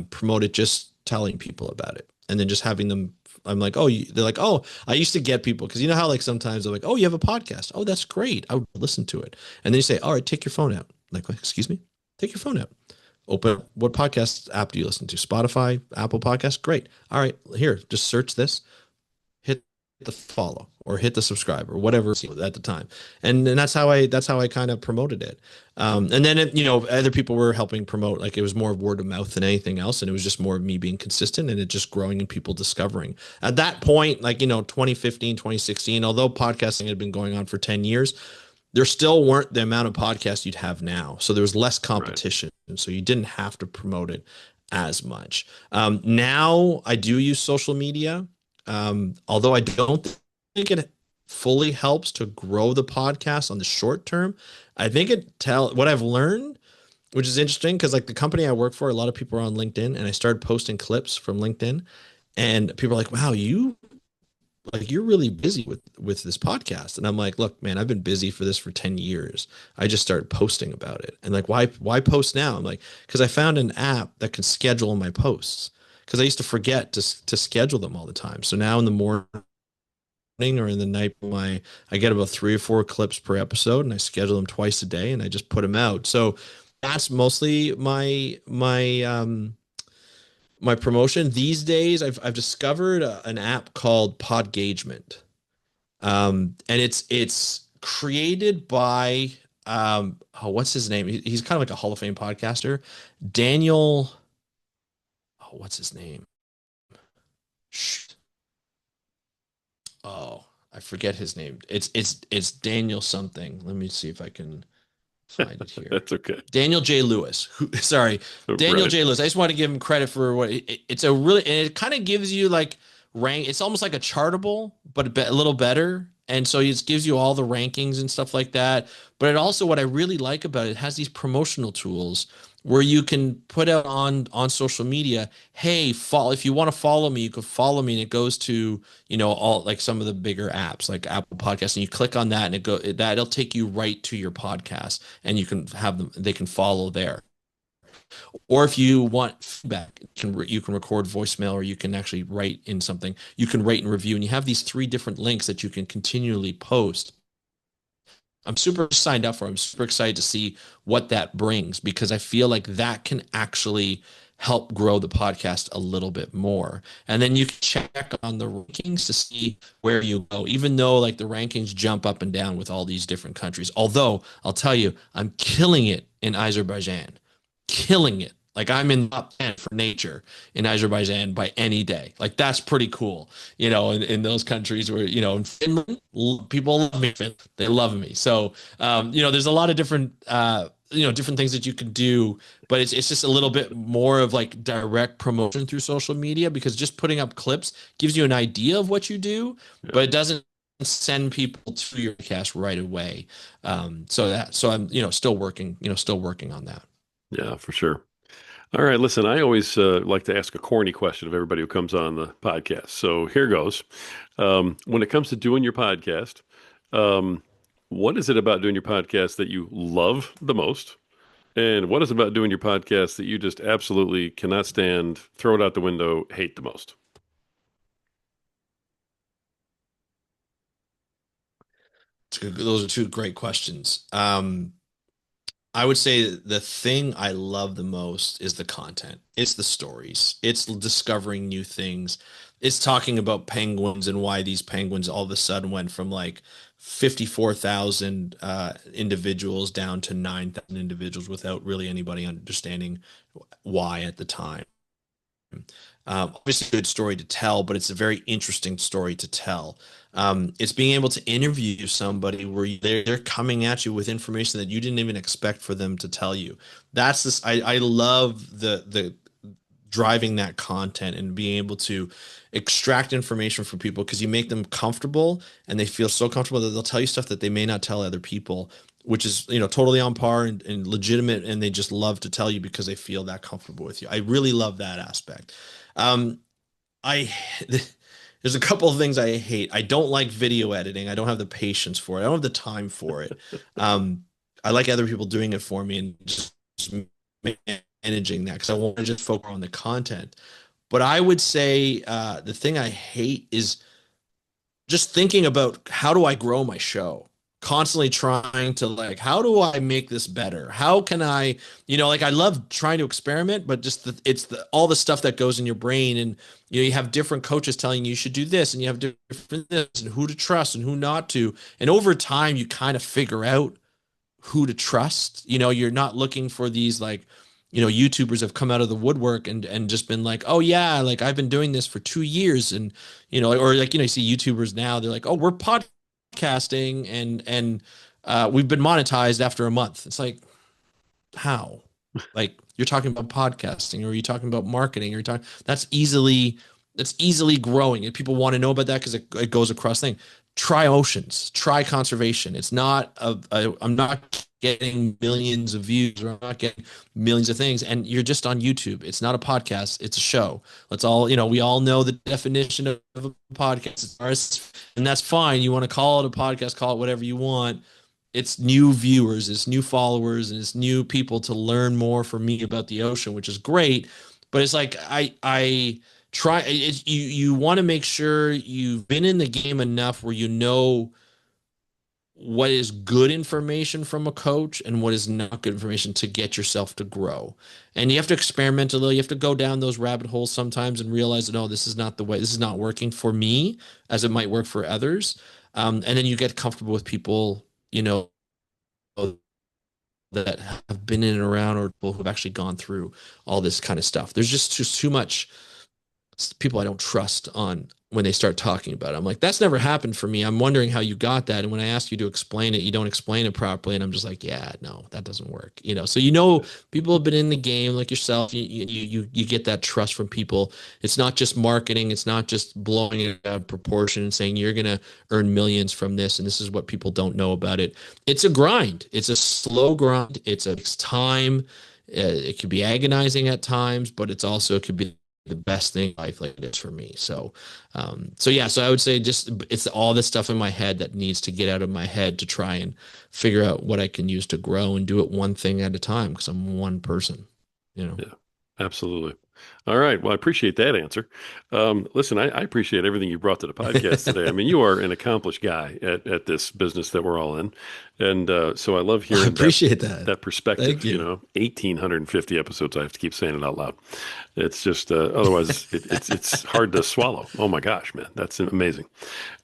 promote it, just telling people about it, and then just having them. I'm like, oh, they're like, oh, I used to get people because you know how like sometimes they're like, oh, you have a podcast. Oh, that's great. I would listen to it. And then you say, all right, take your phone out. I'm like, excuse me, take your phone out. Open what podcast app do you listen to? Spotify, Apple Podcasts. Great. All right, here, just search this, hit the follow or hit the subscribe or whatever at the time. And that's how I kind of promoted it. And then other people were helping promote, like it was more word of mouth than anything else. And it was just more of me being consistent and it just growing and people discovering. At that point, like, 2015, 2016, although podcasting had been going on for 10 years, there still weren't the amount of podcasts you'd have now. So there was less Right. competition. So you didn't have to promote it as much. Now I do use social media. Although I don't think it fully helps to grow the podcast on the short term. I think what I've learned, which is interesting because like the company I work for, a lot of people are on LinkedIn, and I started posting clips from LinkedIn, and people are like, wow, you're really busy with this podcast. And I'm like, look, man, I've been busy for this for 10 years. I just started posting about it. And like, why post now? I'm like, because I found an app that can schedule my posts. Because I used to forget to schedule them all the time. So now in the morning or in the night, I get about 3 or 4 clips per episode, and I schedule them twice a day, and I just put them out. So that's mostly my promotion these days. I've discovered an app called Podgagement, and it's created by what's his name? He's kind of like a Hall of Fame podcaster, Daniel. Oh, what's his name? Oh, I forget his name. It's Daniel something. Let me see if I can find it here. That's okay. Daniel J. Lewis. Sorry, Daniel Right. J. Lewis. I just want to give him credit for what it's a really, and it kind of gives you like rank. It's almost like a chartable, but a little better. And so it gives you all the rankings and stuff like that. But it also, what I really like about it, it has these promotional tools where you can put out on social media, hey, follow, if you want to follow me, you can follow me, and it goes to, all like some of the bigger apps like Apple Podcasts, and you click on that and that'll take you right to your podcast, and you can have them, they can follow there. Or if you want feedback, you can record voicemail, or you can actually write in something. You can rate and review, and you have these 3 different links that you can continually post. I'm super signed up for. I'm super excited to see what that brings, because I feel like that can actually help grow the podcast a little bit more. And then you can check on the rankings to see where you go, even though like the rankings jump up and down with all these different countries. Although I'll tell you, I'm killing it in Azerbaijan, killing it. Like I'm in top 10 for nature in Azerbaijan by any day. Like that's pretty cool, in those countries where, in Finland, people love me. They love me. So, there's a lot of different, different things that you can do, but it's just a little bit more of like direct promotion through social media because just putting up clips gives you an idea of what you do, Yeah. but it doesn't send people to your cast right away. So I'm, still working on that. Yeah, for sure. All right, listen, I always like to ask a corny question of everybody who comes on the podcast. So here goes. When it comes to doing your podcast, um, what is it about doing your podcast that you love the most? And what is it about doing your podcast that you just absolutely cannot stand, throw it out the window, hate the most? Those are two great questions. I would say the thing I love the most is the content. It's the stories. It's discovering new things. It's talking about penguins and why these penguins all of a sudden went from like 54,000 individuals down to 9,000 individuals without really anybody understanding why at the time. Obviously, a good story to tell, but it's a very interesting story to tell. It's being able to interview somebody where they're coming at you with information that you didn't even expect for them to tell you. That's this. I love the driving that content and being able to extract information from people because you make them comfortable and they feel so comfortable that they'll tell you stuff that they may not tell other people, which is, totally on par and legitimate. And they just love to tell you because they feel that comfortable with you. I really love that aspect. Um, I there's a couple of things I hate. I don't like video editing. I don't have the patience for it. I don't have the time for it. Um, I like other people doing it for me and just managing that because I want to just focus on the content. But I would say the thing I hate is just thinking about how do I grow my show? Constantly trying to like, how do I make this better? How can I, like I love trying to experiment, but just all the stuff that goes in your brain and you have different coaches telling you should do this and you have different this and who to trust and who not to. And over time you kind of figure out who to trust. You're not looking for these like, YouTubers have come out of the woodwork and just been like, oh yeah, like I've been doing this for 2 years, and or like you see YouTubers now, they're like, oh, we're podcasting and we've been monetized after a month. It's like, how? Like you're talking about podcasting, or are you talking about marketing, or you're talking that's easily growing, and people want to know about that because it goes across things. Try oceans, try conservation. It's not I'm not getting millions of views, or I'm not getting millions of things, and you're just on YouTube. It's not a podcast, it's a show. Let's all, we all know the definition of a podcast. It's ours, and that's fine. You want to call it a podcast, call it whatever you want. It's new viewers, it's new followers, and it's new people to learn more from me about the ocean, which is great. But it's like I try you want to make sure you've been in the game enough where you know what is good information from a coach and what is not good information to get yourself to grow. And you have to experiment a little. You have to go down those rabbit holes sometimes and realize, no, this is not the way. This is not working for me as it might work for others. And then you get comfortable with people, that have been in and around, or people who have actually gone through all this kind of stuff. There's just too much people I don't trust on when they start talking about it. I'm like, that's never happened for me. I'm wondering how you got that. And when I ask you to explain it, you don't explain it properly. And I'm just like, yeah, no, that doesn't work. So people have been in the game like yourself. You get that trust from people. It's not just marketing. It's not just blowing it out of proportion and saying you're gonna earn millions from this, and this is what people don't know about it. It's a grind. It's a slow grind. It takes time. It could be agonizing at times, but it could be the best thing in life, like it is for me. So yeah, so I would say just it's all this stuff in my head that needs to get out of my head to try and figure out what I can use to grow and do it one thing at a time because I'm one person. Yeah, absolutely. All right. Well, I appreciate that answer. Listen, I appreciate everything you brought to the podcast today. I mean, you are an accomplished guy at this business that we're all in. And so I love I hearing appreciate that. that Thank perspective. you. 1,850 episodes. I have to keep saying it out loud. It's just otherwise it's hard to swallow. Oh my gosh, man, that's amazing.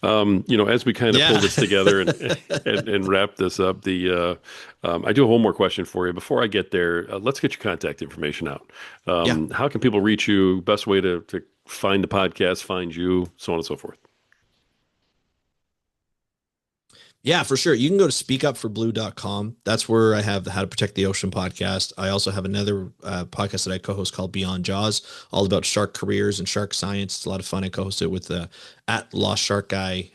As we kind of pull Yeah. this together and wrap this up, I do have one more question for you. Before I get there, let's get your contact information out. Yeah. How can people reach you? Best way to find the podcast, find you, so on and so forth. Yeah, for sure. You can go to speakupforblue.com. That's where I have the How to Protect the Ocean podcast. I also have another podcast that I co-host called Beyond Jaws, all about shark careers and shark science. It's a lot of fun. I co-host it with at Lost Shark Guy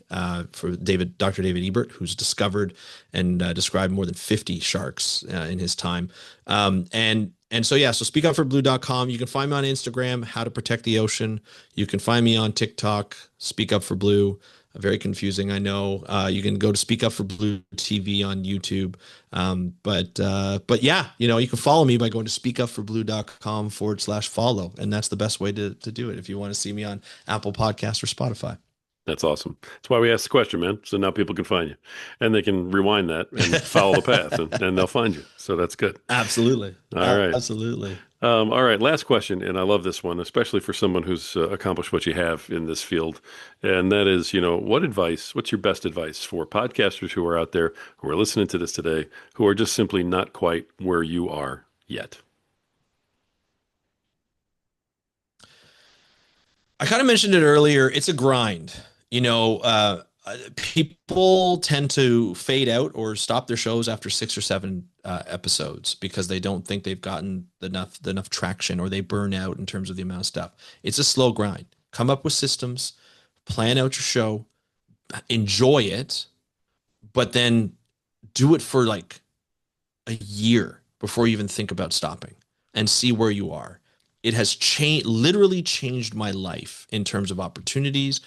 for Dr. David Ebert, who's discovered and described more than 50 sharks in his time. And so yeah, so speakupforblue.com. You can find me on Instagram, How to Protect the Ocean. You can find me on TikTok, Speak Up for Blue. Very confusing, I know. You can go to Speak Up for Blue TV on YouTube. But yeah, you can follow me by going to speakupforblue.com/follow. And that's the best way to do it if you want to see me on Apple Podcasts or Spotify. That's awesome. That's why we asked the question, man. So now people can find you and they can rewind that and follow the path and they'll find you. So that's good. Absolutely. All right. Absolutely. All right, last question, and I love this one, especially for someone who's accomplished what you have in this field, and that is, what's your best advice for podcasters who are out there who are listening to this today, who are just simply not quite where you are yet? I kind of mentioned it earlier. It's a grind. People tend to fade out or stop their shows after 6 or 7 episodes because they don't think they've gotten enough traction, or they burn out in terms of the amount of stuff. It's a slow grind. Come up with systems, plan out your show, enjoy it, but then do it for like a year before you even think about stopping, and see where you are. It has literally changed my life in terms of opportunities.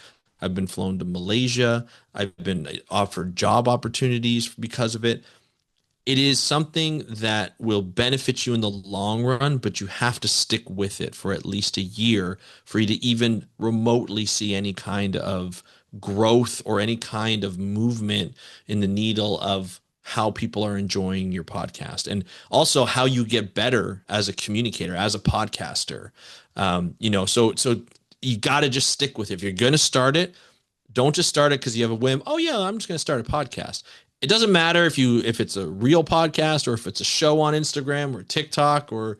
I've been flown to Malaysia. I've been offered job opportunities because of it. It is something that will benefit you in the long run, but you have to stick with it for at least a year for you to even remotely see any kind of growth or any kind of movement in the needle of how people are enjoying your podcast, and also how you get better as a communicator, as a podcaster. So you got to just stick with it. If you're going to start it, don't just start it because you have a whim. Oh yeah, I'm just going to start a podcast. It doesn't matter if it's a real podcast or if it's a show on Instagram or TikTok or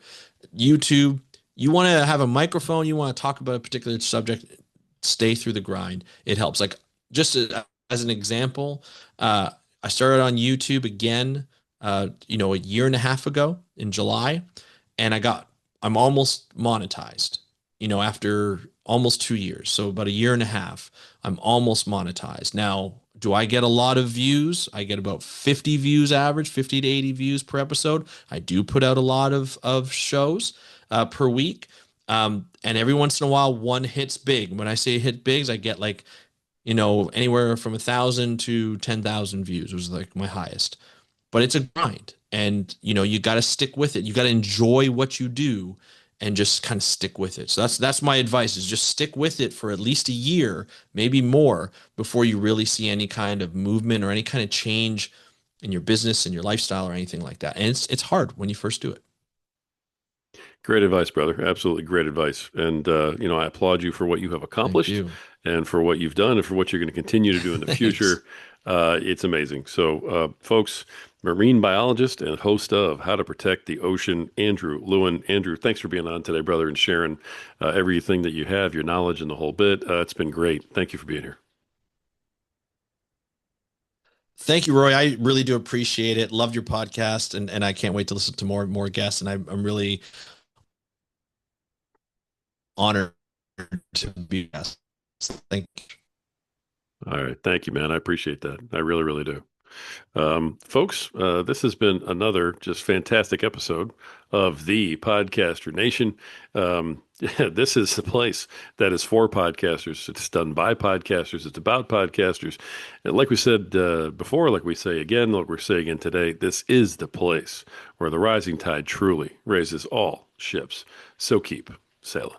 YouTube. You want to have a microphone, you want to talk about a particular subject, stay through the grind. It helps. Like, just as an example, I started on YouTube again, a year and a half ago in July, and I'm almost monetized, after almost 2 years. So about a year and a half, I'm almost monetized. Now, do I get a lot of views? I get about 50 views average, 50 to 80 views per episode. I do put out a lot of shows per week. And every once in a while, one hits big. When I say hit bigs, I get like, anywhere from 1,000 to 10,000 views was like my highest. But it's a grind, and you got to stick with it. You got to enjoy what you do and just kind of stick with it. So that's my advice, is just stick with it for at least a year, maybe more, before you really see any kind of movement or any kind of change in your business and your lifestyle or anything like that. And it's hard when you first do it. Great advice, brother. Absolutely great advice. And, I applaud you for what you have Thank accomplished you. and for what you've done and for what you're going to continue to do in the Thanks. future. It's amazing. So, folks, marine biologist and host of How to Protect the Ocean, Andrew Lewin. Andrew, thanks for being on today, brother, and sharing everything that you have, your knowledge and the whole bit. It's been great. Thank you for being here. Thank you, Roy. I really do appreciate it. Loved your podcast, and I can't wait to listen to more guests. And I'm really honored to be a guest. Thank you. All right. Thank you, man. I appreciate that. I really, really do. Folks, this has been another just fantastic episode of the Podcaster Nation. This is the place that is for podcasters. It's done by podcasters. It's about podcasters. And like we said before, like we say again, like we're saying again today, this is the place where the rising tide truly raises all ships. So keep sailing.